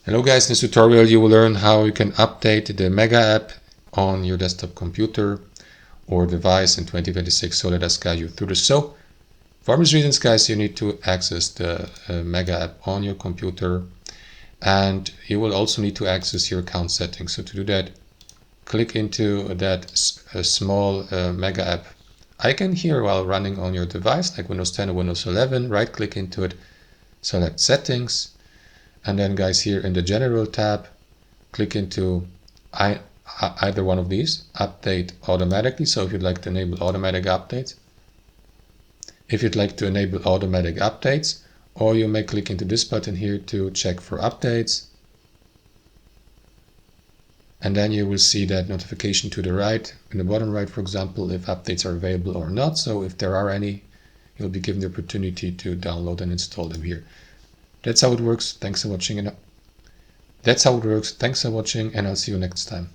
Hello guys, in this tutorial you will learn how you can update the Mega app on your desktop computer or device in 2026. So let us guide you through this. So for obvious reasons guys, you need to access the Mega app on your computer, and you will also need to access your account settings. So to do that, click into that small Mega app icon here while running on your device like Windows 10 or Windows 11. Right click into it, select settings, and then guys, here in the general tab, click into either one of these, update automatically. So if you'd like to enable automatic updates, or you may click into this button here to check for updates. And then you will see that notification to the right, in the bottom right, for example, if updates are available or not. So if there are any, you'll be given the opportunity to download and install them here. That's how it works. Thanks for watching, and I'll see you next time.